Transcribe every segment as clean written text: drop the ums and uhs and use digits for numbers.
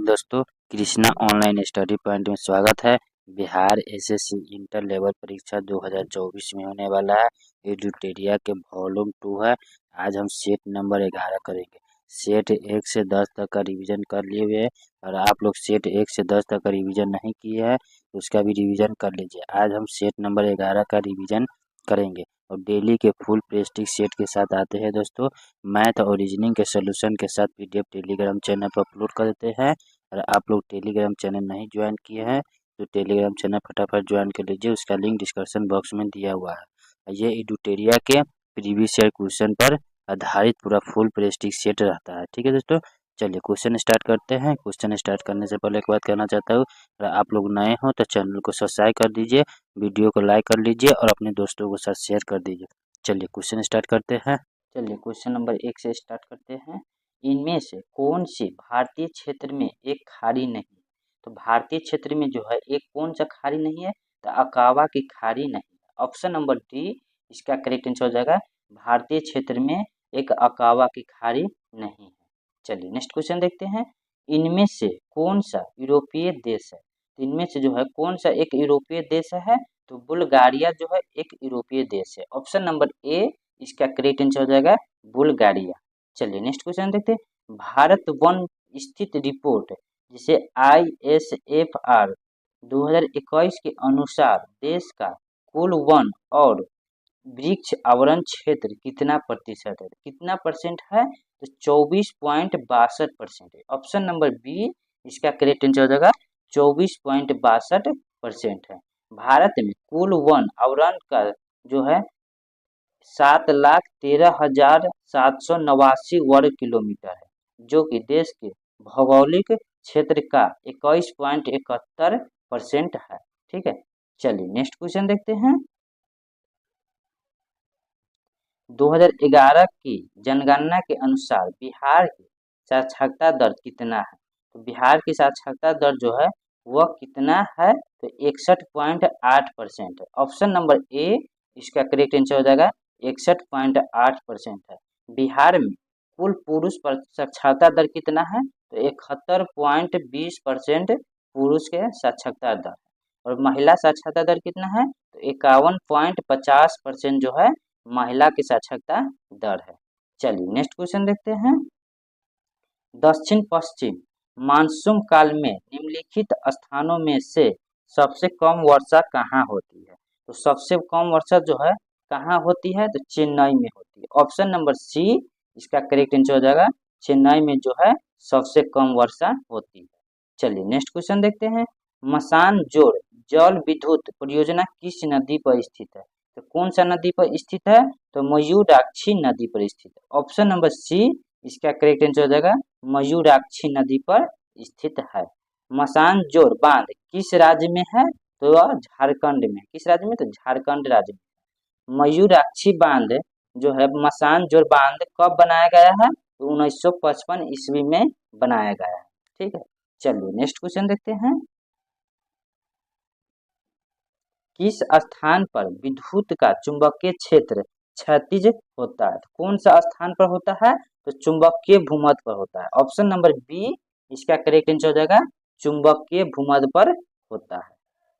दोस्तों, Krishna online study point में स्वागत है। बिहार एसएससी इंटर लेवल परीक्षा 2024 में होने वाला है। एडुटेरिया के वॉल्यूम 2 है। आज हम सेट नंबर 11 करेंगे। सेट 1 से 10 तक का रिवीजन कर लिए हुए हैं और आप लोग सेट 1 से 10 तक का रिवीजन नहीं किए हैं तो उसका भी रिवीजन कर लीजिए। आज हम सेट नंबर 11 का रिवीजन करेंगे और डेली के फुल प्रेस्टिज सेट के साथ आते हैं। दोस्तों, मैथ और रीजनिंग के सोल्यूशन के साथ पीडीएफ टेलीग्राम चैनल पर अपलोड कर देते हैं। और आप लोग टेलीग्राम चैनल नहीं ज्वाइन किए हैं तो टेलीग्राम चैनल फटाफट ज्वाइन कर लीजिए, उसका लिंक डिस्क्रिप्शन बॉक्स में दिया हुआ है। ये एडुटेरिया के प्रीवियस ईयर क्वेश्चन पर आधारित पूरा फुल प्रेस्टिज सेट रहता है। ठीक है दोस्तों, चलिए क्वेश्चन स्टार्ट करते हैं। क्वेश्चन स्टार्ट करने से पहले एक बात कहना चाहता हूँ, अगर आप लोग नए हो तो चैनल को सब्सक्राइब कर दीजिए, वीडियो को लाइक कर लीजिए और अपने दोस्तों के साथ शेयर कर दीजिए। चलिए क्वेश्चन स्टार्ट करते हैं। चलिए क्वेश्चन नंबर 1 से स्टार्ट करते हैं। इनमें से कौन सी भारतीय क्षेत्र में एक खाड़ी नहीं? तो भारतीय क्षेत्र में जो है एक कौन सा खाड़ी नहीं है? तो अकावा की खाड़ी नहीं है। ऑप्शन नंबर डी इसका करेक्ट आंसर हो जाएगा। भारतीय क्षेत्र में एक अकावा की खाड़ी नहीं है। चलिए नेक्स्ट क्वेश्चन देखते हैं। इनमें से कौन सा यूरोपीय देश है? तो इनमें से जो है कौन सा एक यूरोपीय देश है? तो बुल्गारिया जो है एक यूरोपीय देश है। ऑप्शन नंबर ए इसका करेक्ट आंसर हो जाएगा बुल्गारिया। चलिए नेक्स्ट क्वेश्चन देखते हैं। भारत वन स्थित रिपोर्ट जिसे ISFR 2021 के अनुसार देश का कुल वन और वृक्ष आवरण क्षेत्र कितना प्रतिशत है? कितना परसेंट है? तो 24.62% है। ऑप्शन नंबर बी इसका करेक्ट आंसर हो जाएगा 24.62% है। भारत में कुल वन आवरण का जो है 7,13,789 वर्ग किलोमीटर है, जो कि देश के भौगोलिक क्षेत्र का 21.71% है। ठीक है, चलिए नेक्स्ट क्वेश्चन देखते हैं। 2011 की जनगणना के अनुसार बिहार की साक्षरता दर कितना है? तो बिहार की साक्षरता दर जो है वह कितना है? तो 61.8% है। ऑप्शन नंबर ए इसका करेक्ट आंसर हो जाएगा 61.8% है। बिहार में कुल पुरुष पर साक्षरता दर कितना है? तो 71.20% पुरुष के साक्षरता दर है और महिला साक्षरता दर कितना है? तो 51.50% जो है महिला की साक्षरता दर है। चलिए नेक्स्ट क्वेश्चन देखते हैं। दक्षिण पश्चिम मानसून काल में निम्नलिखित स्थानों में से सबसे कम वर्षा कहाँ होती है? तो सबसे कम वर्षा जो है कहाँ होती है? तो चेन्नई में होती है। ऑप्शन नंबर सी इसका करेक्ट आंसर हो जाएगा चेन्नई में जो है सबसे कम वर्षा होती है। चलिए नेक्स्ट क्वेश्चन देखते हैं। मसानजोड़ जल विद्युत परियोजना किस नदी पर स्थित है? तो कौन सा नदी पर स्थित है? तो मयूराक्षी नदी पर स्थित है। ऑप्शन नंबर सी इसका करेक्ट आंसर हो जाएगा मयूराक्षी नदी पर स्थित है। मसानजोड़ बांध किस राज्य में है? तो वह झारखंड में। किस राज्य में? तो झारखंड राज्य में। मयूराक्षी बांध जो है मसानजोड़ बांध कब बनाया गया है? तो 1955 ईस्वी में बनाया गया है। ठीक है, चलिए नेक्स्ट क्वेश्चन देखते हैं। किस स्थान पर विद्युत का चुंबकीय क्षेत्र क्षैतिज होता है? तो कौन सा स्थान पर होता है? तो चुंबकीय भूमध्य पर होता है। ऑप्शन नंबर बी इसका करेक्ट आंसर हो जाएगा चुंबकीय भूमध्य पर होता है।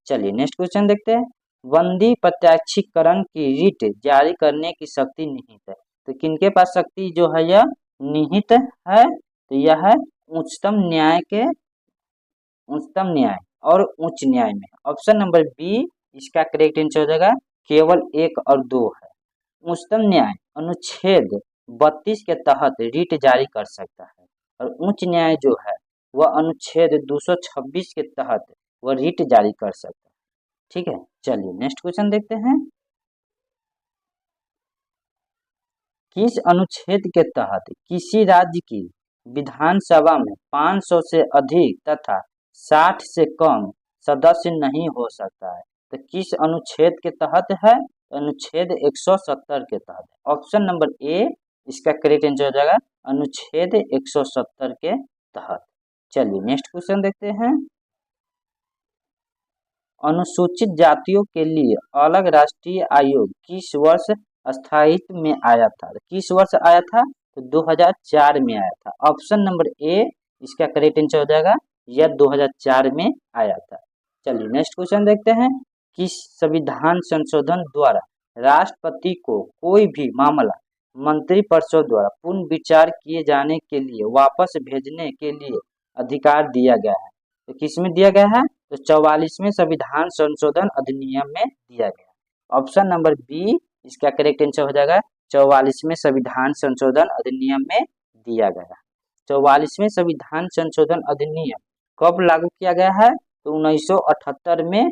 चलिए नेक्स्ट क्वेश्चन देखते हैं। बंदी प्रत्यक्षीकरण की रिट जारी करने की शक्ति निहित है। तो किनके पास शक्ति जो है यह निहित है? तो यह है उच्चतम न्याय और उच्च न्याय में। ऑप्शन नंबर बी इसका करेक्ट आंसर हो जाएगा केवल 1 और 2 है। उच्चतम न्याय अनुच्छेद 32 के तहत रिट जारी कर सकता है और उच्च न्याय जो है वह अनुच्छेद 226 के तहत वह रिट जारी कर सकता है। ठीक है, चलिए नेक्स्ट क्वेश्चन देखते हैं। किस अनुच्छेद के तहत किसी राज्य की विधानसभा में 500 से अधिक तथा 60 से कम सदस्य नहीं हो सकता है? तो किस अनुच्छेद के तहत है? अनुच्छेद 170 के तहत। ऑप्शन नंबर ए इसका करेक्ट आंसर हो जाएगा अनुच्छेद 170 के तहत। चलिए नेक्स्ट क्वेश्चन देखते हैं। अनुसूचित जातियों के लिए अलग राष्ट्रीय आयोग किस वर्ष अस्तित्व में आया था? किस वर्ष आया था? तो 2004 में आया था। ऑप्शन नंबर ए इसका करेक्ट आंसर हो जाएगा यह 2004 में आया था। चलिए नेक्स्ट क्वेश्चन देखते हैं। किस संविधान संशोधन द्वारा राष्ट्रपति को कोई भी मामला मंत्रिपरिषद द्वारा पुनः विचार किए जाने के लिए वापस भेजने के लिए अधिकार दिया गया है? तो किसमें दिया गया है? तो 44वें संविधान संशोधन अधिनियम में दिया गया है। ऑप्शन नंबर बी इसका करेक्ट आंसर हो जाएगा। 44वें संविधान संशोधन अधिनियम में दिया गया है। 44वें संविधान संशोधन अधिनियम कब लागू किया गया है? तो 1978 में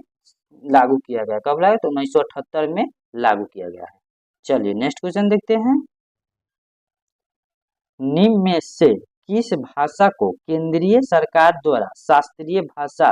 लागू किया गया। कब लागू? तो 1978 में लागू किया गया है। चलिए नेक्स्ट क्वेश्चन देखते हैं। निम्न में से किस भाषा को केंद्रीय सरकार द्वारा शास्त्रीय भाषा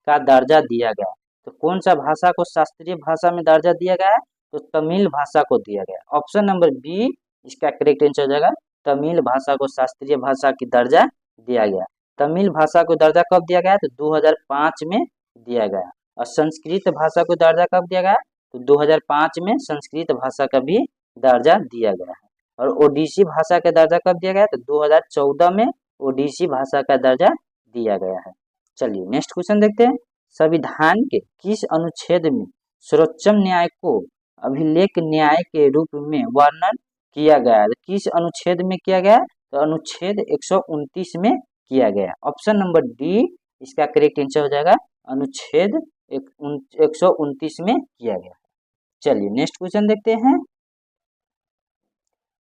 का दर्जा दिया गया? तो कौन सा भाषा को शास्त्रीय भाषा में दर्जा दिया गया है? तो तमिल भाषा को दिया गया। ऑप्शन नंबर बी इसका करेक्ट आंसर हो जाएगा। तमिल भाषा को शास्त्रीय भाषा की दर्जा दिया गया। तमिल भाषा को दर्जा कब दिया गया? तो 2005 में दिया गया। और संस्कृत भाषा को दर्जा कब दिया गया? तो 2005 में संस्कृत भाषा का भी दर्जा दिया गया है। और ओडिसी भाषा का दर्जा कब दिया गया? तो 2014 में ओडिसी भाषा का दर्जा दिया गया है। चलिए नेक्स्ट क्वेश्चन देखते हैं। संविधान के किस अनुच्छेद में सर्वोच्च न्याय को अभिलेख न्याय के रूप में वर्णन किया गया है? किस अनुच्छेद में किया गया? तो अनुच्छेद 129 में किया गया। ऑप्शन नंबर डी इसका करेक्ट आंसर हो जाएगा। अनुच्छेद 129 में किया गया। चलिए नेक्स्ट क्वेश्चन देखते हैं।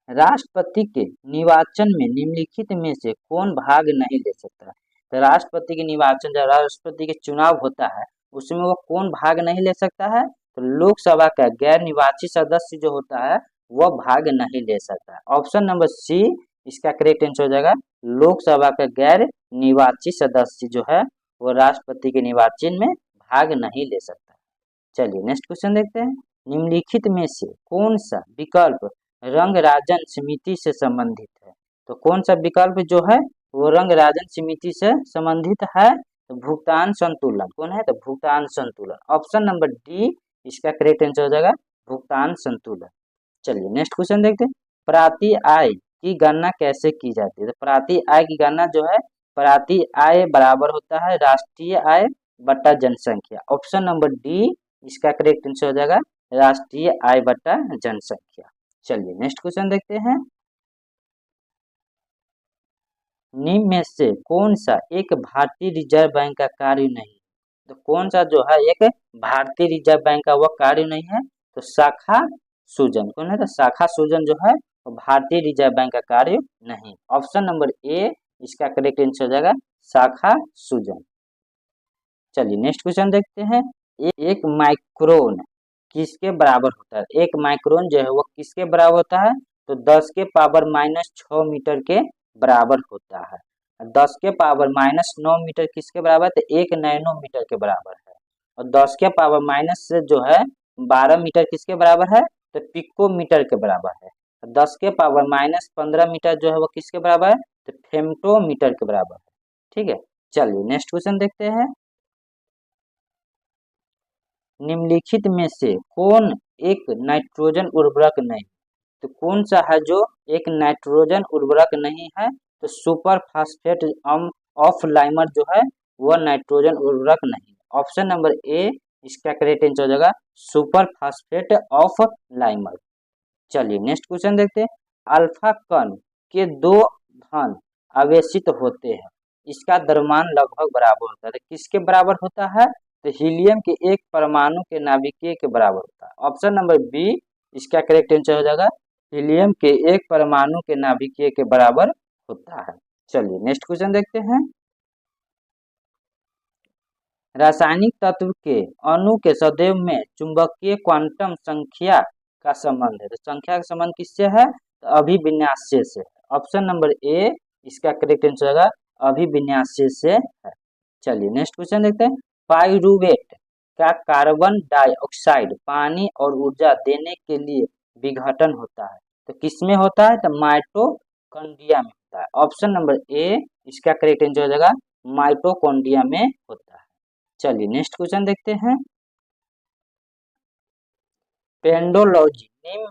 राष्ट्रपति के निर्वाचन में निम्नलिखित में से कौन भाग नहीं ले सकता? तो राष्ट्रपति के निर्वाचन, जब राष्ट्रपति के चुनाव होता है उसमें वो कौन भाग नहीं ले सकता है? तो लोकसभा का गैर निर्वाचित सदस्य जो होता है वह भाग नहीं ले सकता है। ऑप्शन नंबर सी इसका करेक्ट आंसर हो जाएगा। लोकसभा का गैर निर्वाचित सदस्य जो है वो राष्ट्रपति के निर्वाचन में भाग नहीं ले सकता। चलिए नेक्स्ट क्वेश्चन देखते हैं। निम्नलिखित में से कौन सा विकल्प रंग राजन समिति से संबंधित है? तो कौन सा विकल्प जो है वो रंग राजन समिति से संबंधित है? तो भुगतान संतुलन। कौन है? तो भुगतान संतुलन। ऑप्शन नंबर डी इसका करेक्ट आंसर हो जाएगा। भुगतान संतुलन। चलिए नेक्स्ट क्वेश्चन देखते हैं। प्रति आय की गणना कैसे की जाती है? तो प्रति आय की गणना जो है, प्रति आय बराबर होता है राष्ट्रीय आय बटा जनसंख्या। ऑप्शन नंबर डी इसका करेक्ट आंसर हो जाएगा। राष्ट्रीय आय बटा जनसंख्या। चलिए नेक्स्ट क्वेश्चन देखते हैं। निम्न में से कौन सा एक भारतीय रिजर्व बैंक का कार्य नहीं? तो कौन सा जो है एक भारतीय रिजर्व बैंक का वह कार्य नहीं है? तो शाखा सूजन। कौन है? तो शाखा सूजन जो है वो भारतीय रिजर्व बैंक का कार्य नहीं। ऑप्शन नंबर ए इसका करेक्ट आंसर हो जाएगा। शाखा सूजन। चलिए नेक्स्ट क्वेश्चन देखते हैं। एक माइक्रोन किसके बराबर होता है? एक माइक्रोन जो है वो किसके बराबर होता है? तो 10 के पावर -6 मीटर के बराबर होता है। 10 के पावर -9 मीटर किसके बराबर है? तो 1 नैनोमीटर के बराबर है। और 10 के पावर माइनस से जो है 12 मीटर किसके बराबर है? तो पिकोमीटर के बराबर है। 10 के पावर -15 मीटर जो है वो किसके बराबर है? तो फेम्टोमीटर के बराबर है। ठीक है। चलिए नेक्स्ट क्वेश्चन देखते हैं। निम्नलिखित में से कौन एक नाइट्रोजन उर्वरक नहीं? तो कौन सा है जो एक नाइट्रोजन उर्वरक नहीं है? तो सुपर फास्फेट ऑफ लाइमर जो है वह नाइट्रोजन उर्वरक नहीं। ऑप्शन नंबर ए इसका करेक्ट आंसर हो जाएगा। Super phosphate of lime. चलिए नेक्स्ट क्वेश्चन देखते हैं। अल्फा कण के 2 धन आवेशित होते हैं, इसका द्रव्यमान लगभग बराबर होता है। तो किसके बराबर होता है? तो हीलियम के एक परमाणु के नाभिकीय के बराबर होता है। ऑप्शन नंबर बी इसका करेक्ट आंसर हो जाएगा। हीलियम के एक परमाणु के नाभिकीय के बराबर होता है। चलिए नेक्स्ट क्वेश्चन देखते हैं। रासायनिक तत्व के अणु के सदैव में चुंबकीय क्वांटम संख्या का संबंध है। तो संख्या का संबंध किससे है? तो अभिविन्यास से। ऑप्शन नंबर ए इसका करेक्ट आंसर होगा। अभिविन्यास से है। चलिए नेक्स्ट क्वेश्चन देखते हैं। पाइरूवेट का कार्बन डाइऑक्साइड पानी और ऊर्जा देने के लिए विघटन होता है। तो किसमें होता है? तो माइटोकॉन्ड्रिया में होता है। ऑप्शन नंबर ए इसका करेक्ट आंसर हो जाएगा। माइटोकॉन्ड्रिया में होता है। चलिए नेक्स्ट क्वेश्चन देखते हैं। पेंडोलॉजी निम्न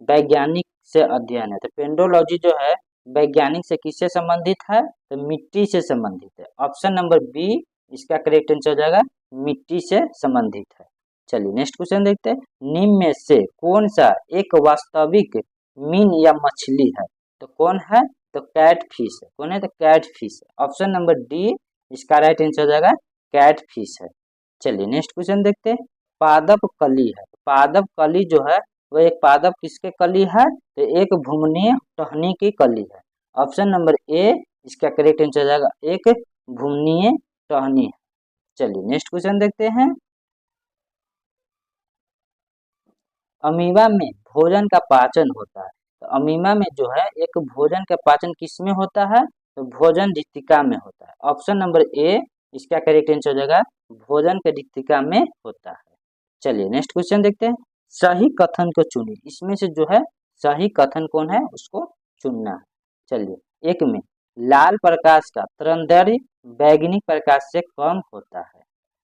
वैज्ञानिक से अध्ययन है। तो पेंडोलॉजी जो है वैज्ञानिक से किससे संबंधित है, तो मिट्टी से संबंधित है। ऑप्शन नंबर बी इसका करेक्ट आंसर हो जाएगा, मिट्टी से संबंधित है। चलिए नेक्स्ट क्वेश्चन देखते हैं, निम्न में से कौन सा एक वास्तविक मीन या मछली है, तो कौन है, तो कैट फिश है। कौन है, तो कैट फिश है। ऑप्शन नंबर डी इसका राइट आंसर हो जाएगा, कैट फिश है। चलिए नेक्स्ट क्वेश्चन देखते हैं, पादप कली है। पादप कली जो है वो एक पादप किसके कली है, तो एक भूमनीय टहनी की कली है। ऑप्शन नंबर ए इसका करेक्ट आंसर हो जाएगा, एक भूमनीय टहनी है। चलिए नेक्स्ट क्वेश्चन देखते हैं, अमीबा में भोजन का पाचन होता है, तो अमीबा में जो है एक भोजन का पाचन किस में होता है, तो भोजन रिक्तिका में होता है। ऑप्शन नंबर ए इसका करेक्ट आंसर हो जाएगा, भोजन के रिक्तिका में होता है। चलिए नेक्स्ट क्वेश्चन देखते हैं, सही कथन को चुनिए। इसमें से जो है सही कथन कौन है उसको चुनना है। चलिए, एक में लाल प्रकाश का तरंगदैर्घ्य बैंगनी प्रकाश से कम होता है।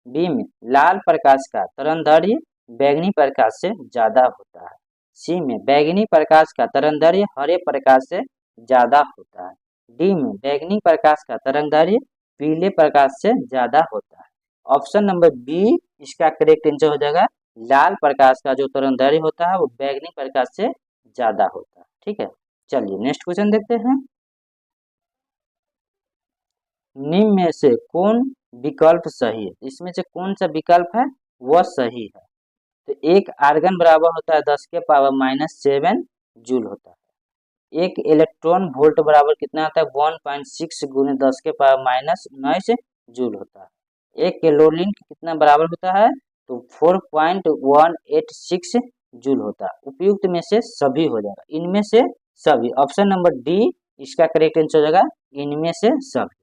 बी में लाल प्रकाश का तरंगदैर्घ्य बैंगनी प्रकाश से ज्यादा होता है। सी में बैंगनी प्रकाश का तरंगदैर्घ्य हरे प्रकाश से ज्यादा होता है। डी में बैंगनी प्रकाश का तरंगदैर्घ्य पीले प्रकाश से ज्यादा होता है। ऑप्शन नंबर बी इसका करेक्ट आंसर हो जाएगा, लाल प्रकाश का जो तरंगदैर्घ्य होता है वो बैंगनी प्रकाश से ज्यादा होता है। ठीक है, चलिए नेक्स्ट क्वेश्चन देखते हैं, निम्न में से कौन विकल्प सही है। इसमें से कौन सा विकल्प है वह सही है, तो एक आर्गन बराबर होता है 10 के पावर -7 जूल होता है। एक इलेक्ट्रॉन वोल्ट बराबर कितना आता है 1.6 गुने 10 के पावर -19 जूल होता है। एक कैलोरीन कितना बराबर होता है, तो 4.186 जूल होता है। उपयुक्त में से सभी हो जाएगा, इनमें से सभी। ऑप्शन नंबर डी इसका करेक्ट आंसर हो जाएगा, इनमें से सभी।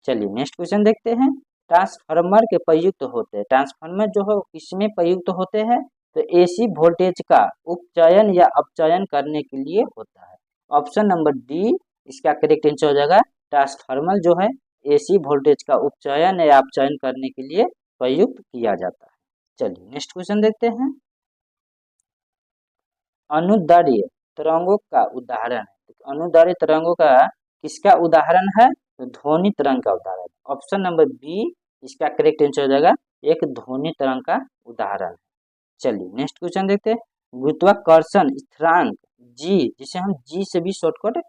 चलिए नेक्स्ट क्वेश्चन देखते हैं, ट्रांसफार्मर के प्रयुक्त होते हैं। ट्रांसफार्मर जो है किसमें प्रयुक्त होते हैं, तो एसी वोल्टेज का उपचयन या अपचयन करने के लिए होता है। ऑप्शन नंबर डी इसका करेक्ट आंसर हो जाएगा, ट्रांसफार्मर जो है एसी वोल्टेज का उपचयन या अपचयन करने के लिए प्रयुक्त किया जाता है। चलिए नेक्स्ट क्वेश्चन देखते हैं, अनुदैर्ध्य तरंगों का उदाहरण है। अनुदैर्ध्य तरंगों का किसका उदाहरण है, तो ध्वनि तरंग का उदाहरण। ऑप्शन नंबर बी इसका करेक्ट आंसर हो जाएगा, एक ध्वनि तरंग का उदाहरण है। चलिए नेक्स्ट क्वेश्चन देखते हैं, गुरुत्वाकर्षण स्थिरांक जी, जिसे हम जी से भी शॉर्टकट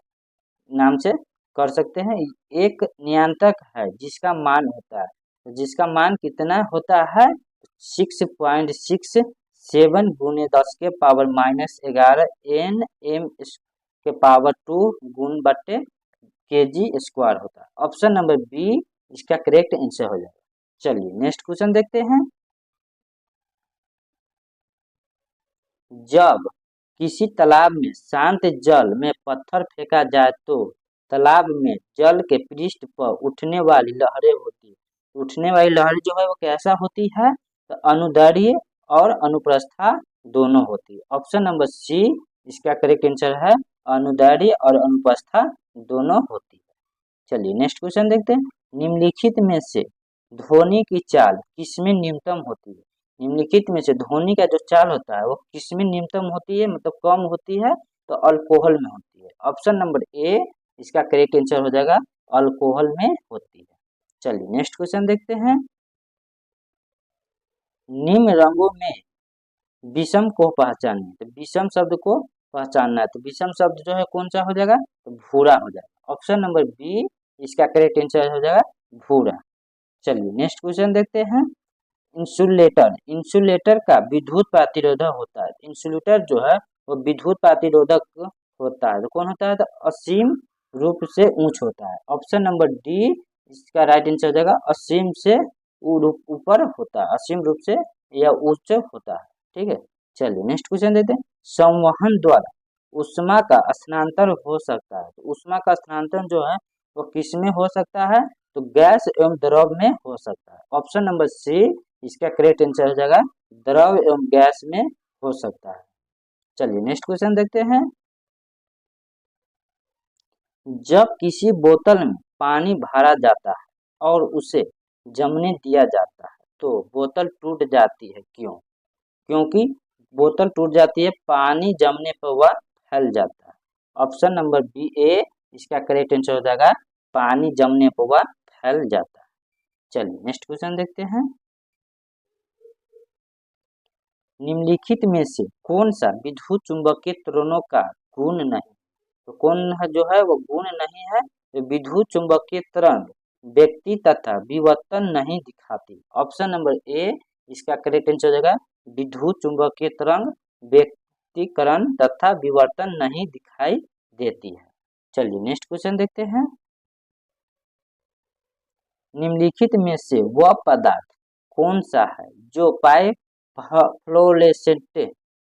नाम से कर सकते हैं, एक नियंत्रक है जिसका मान होता है, तो जिसका मान कितना होता है 6.67 गुने 10 के पावर -11 Nm के पावर 2 गुण बटे kg स्क्वायर होता है। ऑप्शन नंबर बी इसका करेक्ट आंसर हो जाएगा। चलिए नेक्स्ट क्वेश्चन देखते हैं, जब किसी तालाब में शांत जल में पत्थर फेंका जाए तो तालाब में जल के पृष्ठ पर उठने वाली लहरें होती है। उठने वाली लहर जो है वो कैसा होती है, तो अनुदैर्ध्य और अनुप्रस्था दोनों होती है। ऑप्शन नंबर सी इसका करेक्ट आंसर है, अनुदैर्ध्य और अनुप्रस्था दोनों होती है। चलिए नेक्स्ट क्वेश्चन देखते हैं, निम्नलिखित में से ध्वनि की चाल किसमें न्यूनतम होती है। निम्नलिखित में से ध्वनि का जो चाल होता है वो किसमें न्यूनतम होती है, मतलब कम होती है, तो अल्कोहल में होती है। ऑप्शन नंबर ए इसका करेक्ट आंसर हो जाएगा, अल्कोहल में होती है। चलिए नेक्स्ट क्वेश्चन देखते हैं, निम्न रंगों में विषम को पहचानिए। तो विषम शब्द को पहचानना है, तो विषम शब्द जो है कौन सा हो जाएगा, तो भूरा हो जाएगा। ऑप्शन नंबर बी इसका करेक्ट आंसर हो जाएगा, भूरा। चलिए नेक्स्ट क्वेश्चन देखते हैं, इंसुलेटर। इंसुलेटर का विद्युत प्रतिरोधक होता है। इंसुलेटर जो है वो विद्युत प्रतिरोधक होता है, तो कौन होता है, तो असीम रूप से उच्च होता है। ऑप्शन नंबर डी इसका राइट आंसर हो जाएगा, असीम से ऊपर होता है, असीम रूप से या उच्च होता है। ठीक है, चलिए नेक्स्ट क्वेश्चन देते हैं, संवहन द्वारा उष्मा का स्थानांतरण हो सकता है। तो उष्मा का स्थानांतरण जो है वो किसमें हो सकता है, तो गैस एवं द्रव में हो सकता है। ऑप्शन नंबर सी इसका करेक्ट आंसर हो जाएगा, द्रव एवं गैस में हो सकता है। चलिए नेक्स्ट क्वेश्चन देखते हैं, जब किसी बोतल में पानी भरा जाता है और उसे जमने दिया जाता है तो बोतल टूट जाती है, क्यों। क्योंकि बोतल टूट जाती है, पानी जमने पर वह फैल जाता है। ऑप्शन नंबर बी ए इसका करेक्ट आंसर हो जाएगा पानी जमने पर वह फैल जाता है। चलिए नेक्स्ट क्वेश्चन देखते हैं। निम्नलिखित में से कौन सा विद्युत चुंबकीय त्वरणों का गुण नहीं, तो कौन है जो है वो गुण नहीं है, तो विद्युत चुंबकीय त्वरण व्यक्ति तथा विवर्तन नहीं दिखाती। ऑप्शन नंबर ए इसका करेक्ट आंसर हो जाएगा विद्युत चुंबकीय तरंग व्यक्तिकरण तथा विवर्तन नहीं दिखाई देती है। चलिए नेक्स्ट क्वेश्चन देखते हैं। निम्नलिखित में से वह पदार्थ कौन सा है जो पाइप फ्लोरेसेंट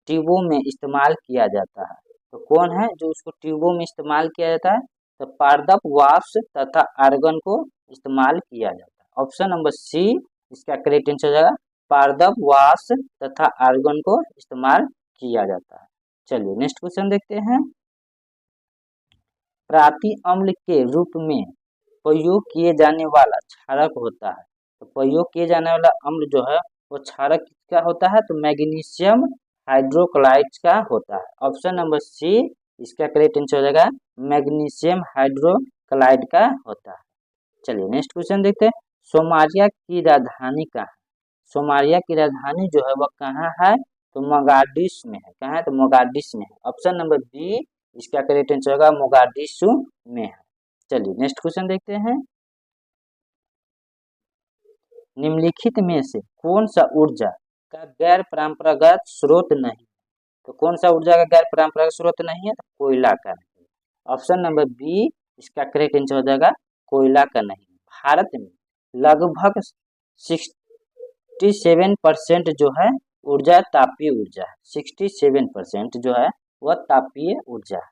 ट्यूबों में इस्तेमाल किया जाता है, तो कौन है जो उसको ट्यूबों में इस्तेमाल किया जाता है, तो पारदर्शक वाष्प तथा आर्गन को इस्तेमाल किया जाता है। ऑप्शन नंबर सी इसका करेक्ट आंसर हो जाएगा पारदर्शक वाष्प तथा आर्गन को इस्तेमाल किया जाता है। चलिए नेक्स्ट क्वेश्चन देखते हैं। प्राति अम्ल के रूप में प्रयोग किए जाने वाला क्षारक होता है, तो प्रयोग किए जाने वाला अम्ल जो है वो क्षारक किसका होता है, तो मैग्नीशियम हाइड्रोक्लाइड का होता है। ऑप्शन नंबर सी इसका करेक्ट आंसर हो जाएगा मैग्नीशियम हाइड्रोक्लाइड का होता है। चलिए नेक्स्ट क्वेश्चन देखते हैं। सोमालिया की राजधानी कहाँ है, सोमालिया की राजधानी जो है वह कहाँ है, तो मोगादिशु में है। कहाँ है, तो मोगादिशु में है। ऑप्शन नंबर बी इसका करेक्ट आंसर होगा मोगादिशु में है। चलिए नेक्स्ट क्वेश्चन देखते हैं। निम्नलिखित में से कौन सा ऊर्जा का गैर परंपरागत स्रोत नहीं, तो कौन सा ऊर्जा का गैर परंपरागत स्रोत नहीं है, तो कोयला का नहीं। ऑप्शन नंबर बी इसका करेक्ट आंसर हो जाएगा कोयला का नहीं। भारत में लगभग 67% जो है ऊर्जा तापीय ऊर्जा है। 67% जो है वह तापीय ऊर्जा है।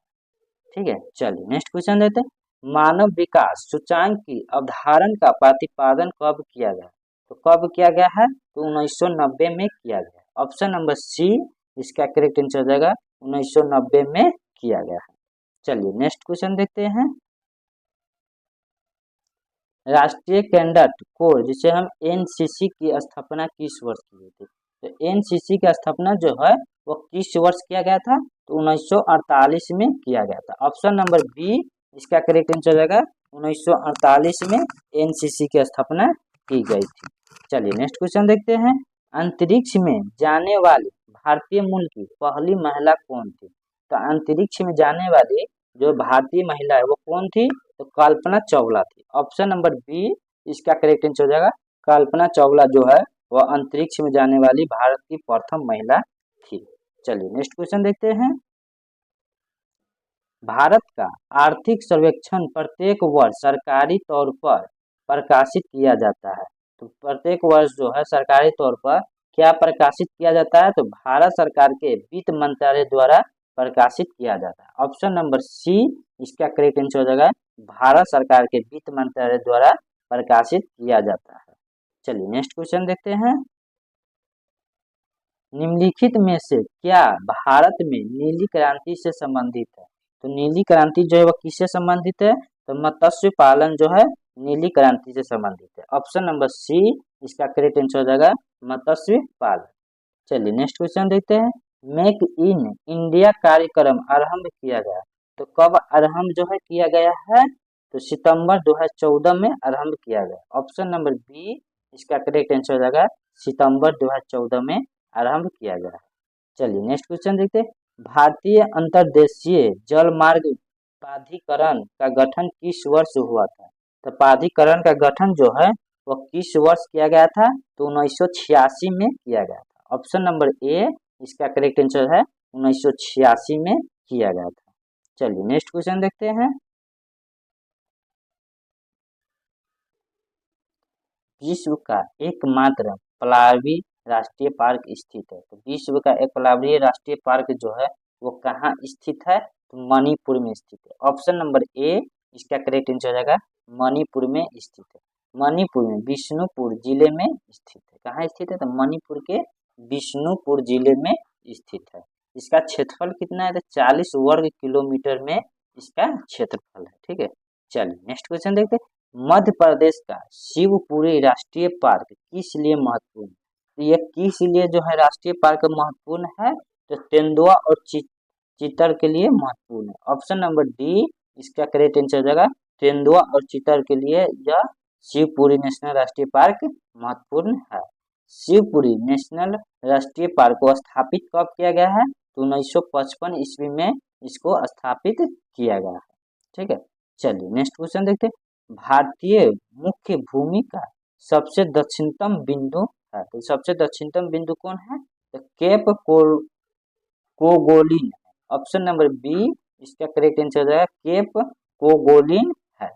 ठीक है, चलिए नेक्स्ट क्वेश्चन देते हैं। मानव विकास सूचांक की अवधारण का प्रतिपादन कब किया गया, तो कब किया गया है, तो 1990 में किया गया। ऑप्शन नंबर सी इसका करेक्ट आंसर हो जाएगा 1990 में किया गया है। चलिए नेक्स्ट क्वेश्चन देखते हैं। राष्ट्रीय कैडेट कोर जिसे हम एनसीसी की स्थापना किस वर्ष की गई थी, तो एनसीसी की स्थापना जो है वो किस वर्ष किया गया था, तो 1948 में किया गया था। ऑप्शन नंबर बी इसका करेक्ट आंसर हो जाएगा 1948 में एनसीसी की स्थापना की गई थी। चलिए नेक्स्ट क्वेश्चन देखते हैं। अंतरिक्ष में जाने वाली भारतीय मूल की पहली महिला कौन थी, तो अंतरिक्ष में जाने वाली जो भारतीय महिला है वो कौन थी, तो कल्पना चावला थी। ऑप्शन नंबर बी इसका करेक्ट आंसर हो जाएगा कल्पना चावला जो है वह अंतरिक्ष में जाने वाली भारत की प्रथम महिला थी। चलिए नेक्स्ट क्वेश्चन देखते हैं। भारत का आर्थिक सर्वेक्षण प्रत्येक वर्ष सरकारी तौर पर प्रकाशित किया जाता है, तो प्रत्येक वर्ष जो है सरकारी तौर पर क्या प्रकाशित किया जाता है, तो भारत सरकार के वित्त मंत्रालय द्वारा प्रकाशित किया जाता है। ऑप्शन नंबर सी इसका करेक्ट आंसर हो जाएगा भारत सरकार के वित्त मंत्रालय द्वारा प्रकाशित किया जाता है। चलिए नेक्स्ट क्वेश्चन देखते हैं। निम्नलिखित में से क्या भारत में नीली क्रांति से संबंधित है, तो नीली क्रांति जो है वह किससे संबंधित है, तो मत्स्य पालन जो है नीली क्रांति से संबंधित है। ऑप्शन नंबर सी इसका करेक्ट आंसर हो जाएगा मत्स्य पालन। चलिए नेक्स्ट क्वेश्चन देखते हैं। मेक इन इंडिया कार्यक्रम आरंभ किया गया, तो कब आरंभ जो है किया गया है, तो सितंबर 2014 में आरंभ किया गया। ऑप्शन नंबर बी इसका करेक्ट आंसर हो जाएगा सितंबर 2014 में आरंभ किया गया है। चलिए नेक्स्ट क्वेश्चन देखते हैं। भारतीय अंतर्देशीय जल मार्ग प्राधिकरण का गठन किस वर्ष हुआ था, तो प्राधिकरण का गठन जो है वो किस वर्ष किया गया था, तो 1986 में किया गया था। ऑप्शन नंबर ए इसका करेक्ट आंसर है 1986 में किया गया था। चलिए नेक्स्ट क्वेश्चन देखते हैं। विश्व का एकमात्र पलावी राष्ट्रीय पार्क स्थित है, तो विश्व का एक पलावी राष्ट्रीय पार्क जो है वो कहाँ स्थित है, तो मणिपुर में स्थित है। ऑप्शन नंबर ए इसका करेक्ट आंसर हो जाएगा मणिपुर में स्थित है। मणिपुर में बिष्णुपुर जिले में स्थित है। कहाँ स्थित है, तो मणिपुर के बिष्णुपुर जिले में स्थित है। इसका क्षेत्रफल कितना है, तो 40 वर्ग किलोमीटर में इसका क्षेत्रफल है। ठीक है, चलिए नेक्स्ट क्वेश्चन देखते हैं। मध्य प्रदेश का शिवपुरी राष्ट्रीय पार्क किस लिए महत्वपूर्ण है, तो ये किस लिए जो है राष्ट्रीय पार्क महत्वपूर्ण है, तो तेंदुआ और चीतर के लिए महत्वपूर्ण है। ऑप्शन नंबर डी इसका करेक्ट आंसर हो जाएगा तेंदुआ और चीता के लिए यह शिवपुरी नेशनल राष्ट्रीय पार्क महत्वपूर्ण है। शिवपुरी नेशनल राष्ट्रीय पार्क को स्थापित कब किया गया है? तो 1955 ईस्वी में इसको स्थापित किया गया है। ठीक है, चलिए नेक्स्ट क्वेश्चन देखते हैं। भारतीय मुख्य भूमि का सबसे दक्षिणतम बिंदु है, तो सबसे दक्षिणतम बिंदु कौन है? तो केप कोगोलिन। ऑप्शन नंबर बी इसका करेक्ट आंसर हो जाएगा केप कोगोलिन है।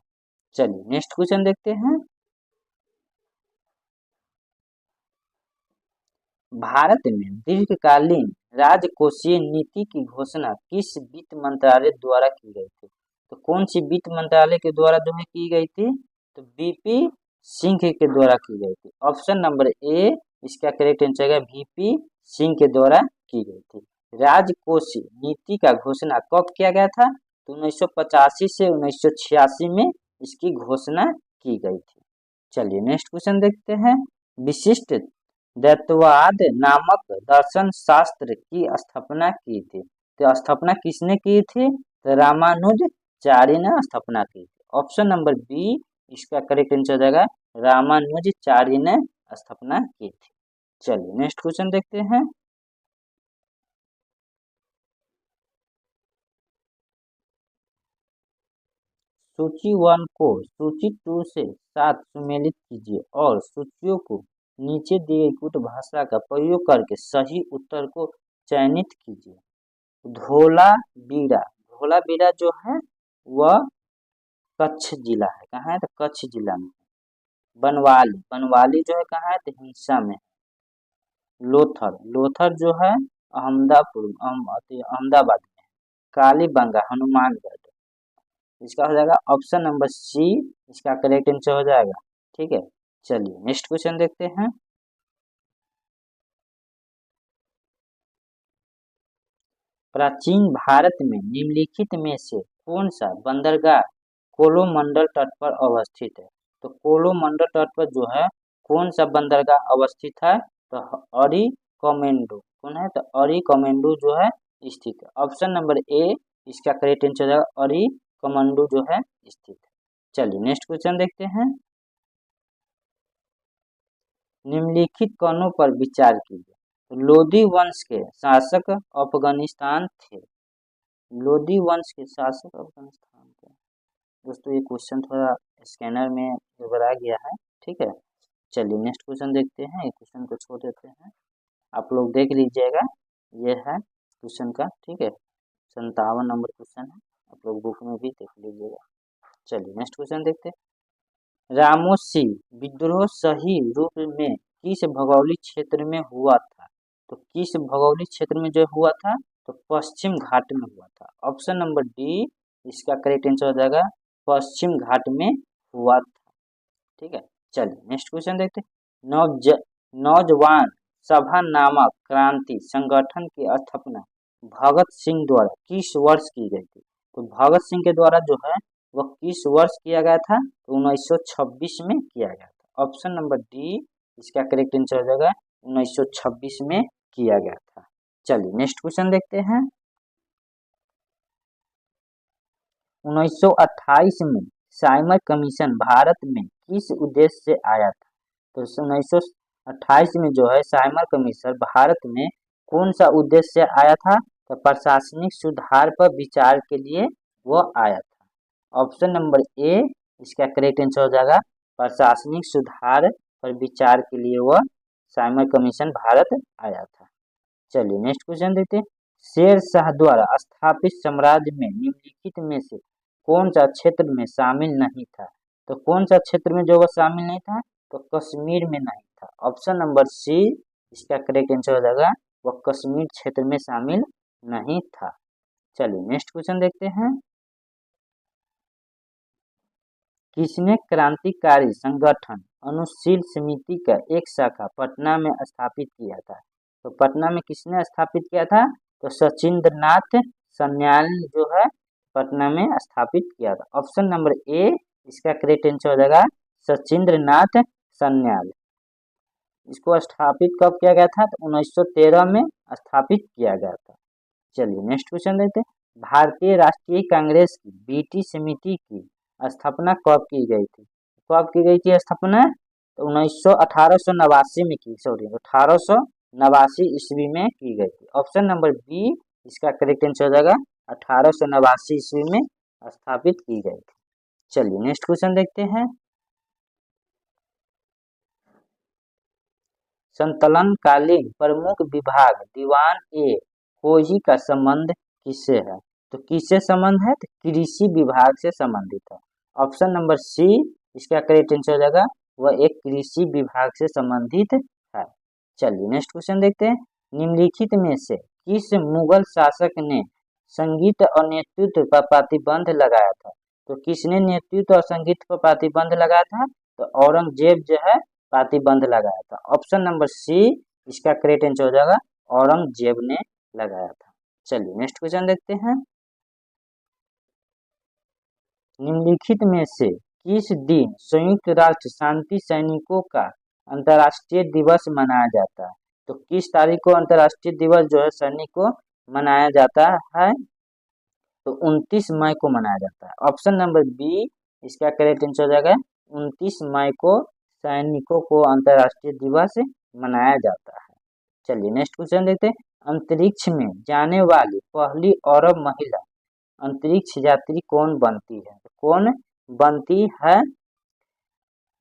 चलिए नेक्स्ट क्वेश्चन देखते हैं। भारत में दीर्घकालीन राजकोषीय नीति की घोषणा किस वित्त मंत्रालय द्वारा की गई थी? तो कौन सी वित्त मंत्रालय के द्वारा जो है की गई थी? तो बीपी सिंह के द्वारा की गई थी। ऑप्शन नंबर ए इसका करेक्ट आंसर है बीपी सिंह के द्वारा की गई थी। राजकोषीय नीति का घोषणा कब किया गया था? तो 1985 से 1986 में इसकी घोषणा की गई थी। चलिए नेक्स्ट क्वेश्चन देखते हैं। विशिष्ट द्वैतवाद नामक दर्शन शास्त्र की स्थापना की थी, तो स्थापना किसने की थी? तो रामानुजाचार्य ने स्थापना की थी। ऑप्शन नंबर बी इसका करेक्ट आंसर हो जाएगा रामानुजाचार्य ने स्थापना की थी। चलिए नेक्स्ट क्वेश्चन देखते हैं। सूची 1 को सूची 2 से साथ सुमेलित कीजिए और सूचियों को नीचे दी गई कुट भाषा का प्रयोग करके सही उत्तर को चयनित कीजिए। धोलावीरा जो है वह कच्छ जिला है। कहाँ है? तो कच्छ जिला में। बनवाली जो है कहाँ है? तो हिंसा में। लोथर जो है अहमदाबाद में। कालीबंगा हनुमानगढ़। इसका हो जाएगा ऑप्शन नंबर सी इसका करेक्ट आंसर हो जाएगा। ठीक है, चलिए नेक्स्ट क्वेश्चन देखते हैं। प्राचीन भारत में निम्नलिखित में से कौन सा बंदरगाह कोरोमंडल तट पर अवस्थित है? तो कोरोमंडल तट पर जो है कौन सा बंदरगाह अवस्थित है? तो अरिकमेंडू। कौन है? तो अरिकमेंडू जो है स्थित है। ऑप्शन नंबर ए इसका करेक्ट आंसर है अरिकमेंडू जो है स्थित है। चलिए नेक्स्ट क्वेश्चन देखते हैं। निम्नलिखित कणों पर विचार कीजिए। लोदी वंश के शासक अफगानिस्तान थे। लोदी वंश के शासक अफगानिस्तान थे। दोस्तों ये क्वेश्चन थोड़ा स्कैनर में गड़बड़ा गया है। ठीक है, चलिए नेक्स्ट क्वेश्चन देखते हैं। ये क्वेश्चन को छोड़ देते हैं, आप लोग देख लीजिएगा। ये है क्वेश्चन का, ठीक है, 57 नंबर क्वेश्चन है, आप लोग बुक में भी देख लीजिएगा। चलिए नेक्स्ट क्वेश्चन देखते हैं। रामोसी विद्रोह सही रूप में किस भौगोलिक क्षेत्र में हुआ था? तो किस भौगोलिक क्षेत्र में जो हुआ था? तो पश्चिम घाट में हुआ था। ऑप्शन नंबर डी इसका करेक्ट आंसर हो जाएगा पश्चिम घाट में हुआ था। ठीक है, चलिए नेक्स्ट क्वेश्चन देखते हैं। नौजवान सभा नामक क्रांति संगठन की स्थापना भगत सिंह द्वारा किस वर्ष की गई थी? तो भगत सिंह के द्वारा जो है वह किस वर्ष किया गया था? तो 1926 में किया गया था। ऑप्शन नंबर डी इसका करेक्ट आंसर हो जाएगा 1926 में किया गया था। चलिए नेक्स्ट क्वेश्चन देखते हैं। 1928 में साइमन कमीशन भारत में किस उद्देश्य से आया था? तो 1928 में जो है साइमन कमीशन भारत में कौन सा उद्देश्य से आया था? तो प्रशासनिक सुधार पर विचार के लिए वह आया था। ऑप्शन नंबर ए इसका करेक्ट आंसर हो जाएगा प्रशासनिक सुधार पर विचार के लिए वह साइमन कमीशन भारत आया था। चलिए नेक्स्ट क्वेश्चन देखते हैं। शेर शाह द्वारा स्थापित साम्राज्य में निम्नलिखित में से कौन सा क्षेत्र में शामिल नहीं था? तो कौन सा क्षेत्र में जो वह शामिल नहीं था? तो कश्मीर में नहीं था। ऑप्शन नंबर सी इसका करेक्ट आंसर हो जाएगा वह कश्मीर क्षेत्र में शामिल नहीं था। चलिए नेक्स्ट क्वेश्चन देखते हैं। किसने क्रांतिकारी संगठन अनुशील समिति का एक शाखा पटना में स्थापित किया था? तो पटना में किसने स्थापित किया था? तो सचिंद्रनाथ सन्याल जो है पटना में स्थापित किया था। ऑप्शन नंबर ए इसका करेक्ट आंसर हो जाएगा सचिंद्रनाथ सन्याल। इसको स्थापित कब किया गया था? तो 1913 में स्थापित किया गया था। चलिए नेक्स्ट क्वेश्चन देखते हैं। भारतीय राष्ट्रीय कांग्रेस की बीटी समिति की स्थापना कब की गई थी? कब की गई थी स्थापना? तो 1889 में की, सॉरी 1889 ईस्वी में की गई थी। ऑप्शन नंबर बी इसका करेक्ट आंसर हो जाएगा, 1889 ईस्वी में स्थापित की गई थी। चलिए नेक्स्ट क्वेश्चन देखते हैं। संतलनकालीन प्रमुख विभाग दीवान ए खोजी का संबंध किससे है? तो किससे संबंध है? तो कृषि विभाग से संबंधित है। ऑप्शन नंबर सी इसका करेक्ट आंसर हो जाएगा, वह एक कृषि विभाग से संबंधित है। चलिए नेक्स्ट क्वेश्चन देखते हैं। निम्नलिखित में से किस मुगल शासक ने संगीत और नेतृत्व पर प्रतिबंध लगाया था? तो किसने नेतृत्व और संगीत पर प्रतिबंध लगाया था? तो औरंगजेब जो है प्रतिबंध लगाया था। ऑप्शन नंबर सी इसका करेक्ट आंसर हो जाएगा, औरंगजेब ने लगाया था। चलिए नेक्स्ट क्वेश्चन देखते हैं। निम्नलिखित में से किस दिन संयुक्त राष्ट्र शांति सैनिकों का अंतर्राष्ट्रीय दिवस मनाया जाता है? तो किस तारीख को अंतर्राष्ट्रीय दिवस जो है सैनिक को मनाया जाता है? तो 29 मई को मनाया जाता है। ऑप्शन नंबर बी इसका करेक्ट आंसर हो जाएगा, 29 मई को सैनिकों को अंतर्राष्ट्रीय दिवस मनाया जाता है। चलिए नेक्स्ट क्वेश्चन देखते हैं। अंतरिक्ष में जाने वाली पहली अरब महिला अंतरिक्ष यात्री कौन बनती है? कौन बनती है?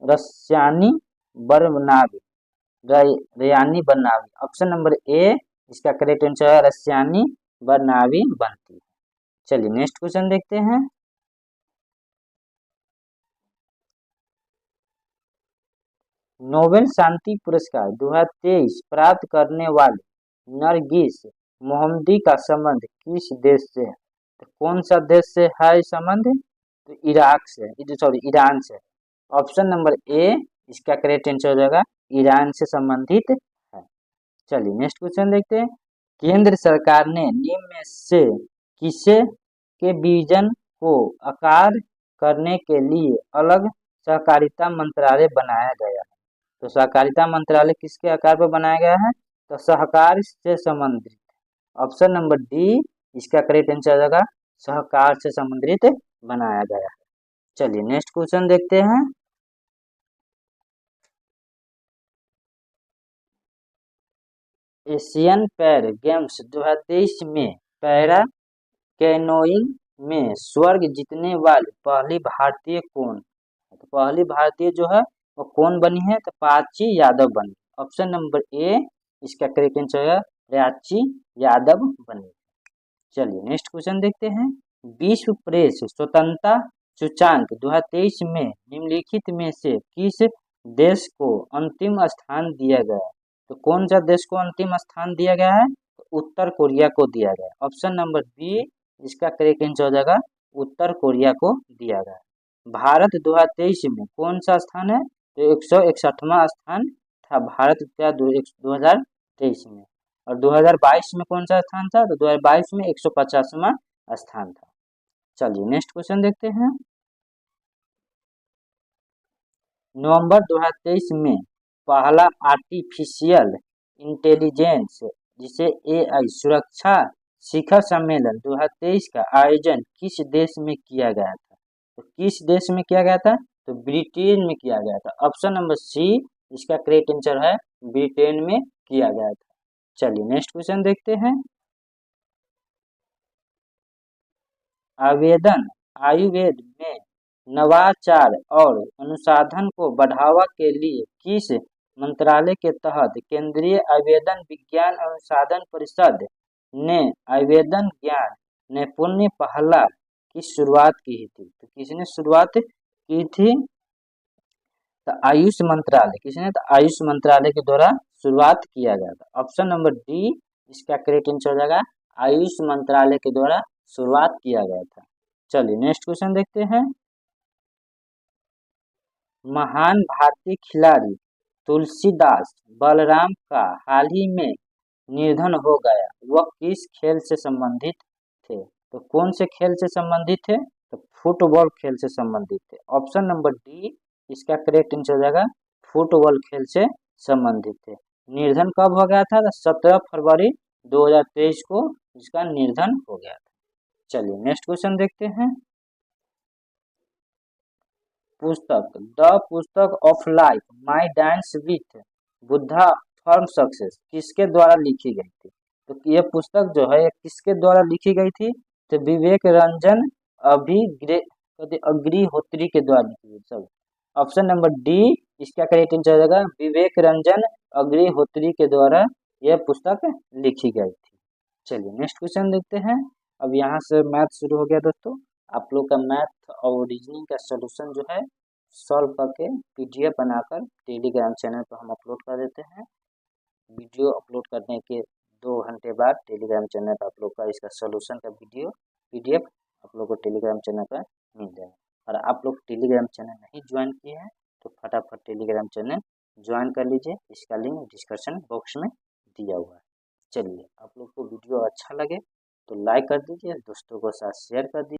रस्यानी बरनावी, रयानी बरनावी। ऑप्शन नंबर ए इसका करेक्ट आंसर है, रस्यानी बरनावी बनती है। चलिए नेक्स्ट क्वेश्चन देखते हैं। नोबेल शांति पुरस्कार 2023 प्राप्त करने वाले नरगिस मोहम्मदी का संबंध किस देश से है? तो कौन सा देश से है संबंध? तो इराक से, सॉरी ईरान से। ऑप्शन नंबर ए इसका करेक्ट आंसर हो जाएगा, ईरान से संबंधित है। चलिए नेक्स्ट क्वेश्चन देखते हैं। केंद्र सरकार ने निम्न में से किसे के विजन को आकार करने के लिए अलग सहकारिता मंत्रालय बनाया गया है? तो सहकारिता मंत्रालय किसके आकार पर बनाया गया है? तो सहकार से संबंधित। ऑप्शन नंबर डी इसका करेक्ट आंसर हो जाएगा, सहकार से संबंधित बनाया गया है। चलिए नेक्स्ट क्वेश्चन देखते हैं। एशियन पैरा गेम्स 2023 में पैरा कैनोइंग में स्वर्ण जीतने वाली पहली भारतीय कौन? तो पहली भारतीय जो है वो कौन बनी है? तो प्राची यादव बनी। ऑप्शन नंबर ए इसका करेक्ट आंसर है, प्राची यादव बनी। चलिए नेक्स्ट क्वेश्चन देखते हैं। विश्व प्रेस स्वतंत्रता सूचांक 2023 में निम्नलिखित में से किस देश को अंतिम स्थान दिया गया? तो कौन सा देश को अंतिम स्थान दिया गया है? तो उत्तर कोरिया को दिया गया। ऑप्शन नंबर बी इसका करेक्ट आंसर हो जाएगा, उत्तर कोरिया को दिया गया। भारत 2023 में कौन सा स्थान है? तो 161वां स्थान था भारत का 2023 में। और 2022 में कौन सा स्थान था? तो 2022 में 150वां स्थान था। चलिए नेक्स्ट क्वेश्चन देखते हैं। नवंबर 2023 में पहला आर्टिफिशियल इंटेलिजेंस जिसे एआई सुरक्षा शिखर सम्मेलन 2023 का आयोजन किस देश में किया गया था? तो किस देश में किया गया था? तो ब्रिटेन में किया गया था। ऑप्शन नंबर सी इसका करेक्ट आंसर है, ब्रिटेन में किया गया था। चलिए नेक्स्ट क्वेश्चन देखते हैं। आवेदन आयुर्वेद में नवाचार और अनुसंधान को बढ़ावा के लिए किस मंत्रालय के तहत केंद्रीय आयुर्वेद विज्ञान अनुसंधान परिषद ने आयुर्वेद ज्ञान नैपुण्य पहला की शुरुआत की थी? तो किसने शुरुआत की थी? तो आयुष मंत्रालय। किसने? तो आयुष मंत्रालय के द्वारा शुरुआत किया गया था। ऑप्शन नंबर डी इसका करेक्ट आंसर हो जाएगा, आयुष मंत्रालय के द्वारा शुरुआत किया गया था। चलिए नेक्स्ट क्वेश्चन देखते हैं। महान भारतीय खिलाड़ी तुलसीदास बलराम का हाल ही में निधन हो गया, वह किस खेल से संबंधित थे? तो कौन से खेल से संबंधित थे? तो फुटबॉल खेल से संबंधित थे। ऑप्शन नंबर डी इसका करेक्ट आंसर हो जाएगा, फुटबॉल खेल से संबंधित थे। निधन कब हो गया था? 17 फरवरी 2023 को इसका निधन हो गया था। चलिए नेक्स्ट क्वेश्चन देखते हैं। पुस्तक द पुस्तक of life my dance with Buddha form success किसके द्वारा लिखी गई थी? तो ये पुस्तक जो है ये किसके द्वारा लिखी गई थी? तो विवेक रंजन अग्निहोत्री के द्वारा लिखी गई। सब ऑप्शन नंबर डी इसका करेक्ट आंसर हो जाएगा, विवेक रंजन अग्निहोत्री के द्वारा यह पुस्तक लिखी गई थी। चलिए नेक्स्ट क्वेश्चन देखते हैं। अब यहाँ से मैथ शुरू हो गया दोस्तों। आप लोग का मैथ और रीजनिंग का सॉल्यूशन जो है सॉल्व करके पीडीएफ बनाकर टेलीग्राम चैनल पर हम अपलोड कर देते हैं। वीडियो अपलोड करने के 2 घंटे बाद टेलीग्राम चैनल पर आप लोग का इसका सॉल्यूशन का वीडियो पीडीएफ आप लोग को टेलीग्राम चैनल पर मिल जाएगा। और आप लोग टेलीग्राम चैनल नहीं ज्वाइन किए हैं तो फटाफट टेलीग्राम चैनल ज्वाइन कर लीजिए, इसका लिंक डिस्क्रिप्शन बॉक्स में दिया हुआ है। चलिए आप लोग को वीडियो अच्छा लगे तो लाइक कर दीजिए, दोस्तों को साथ शेयर कर दीजिए।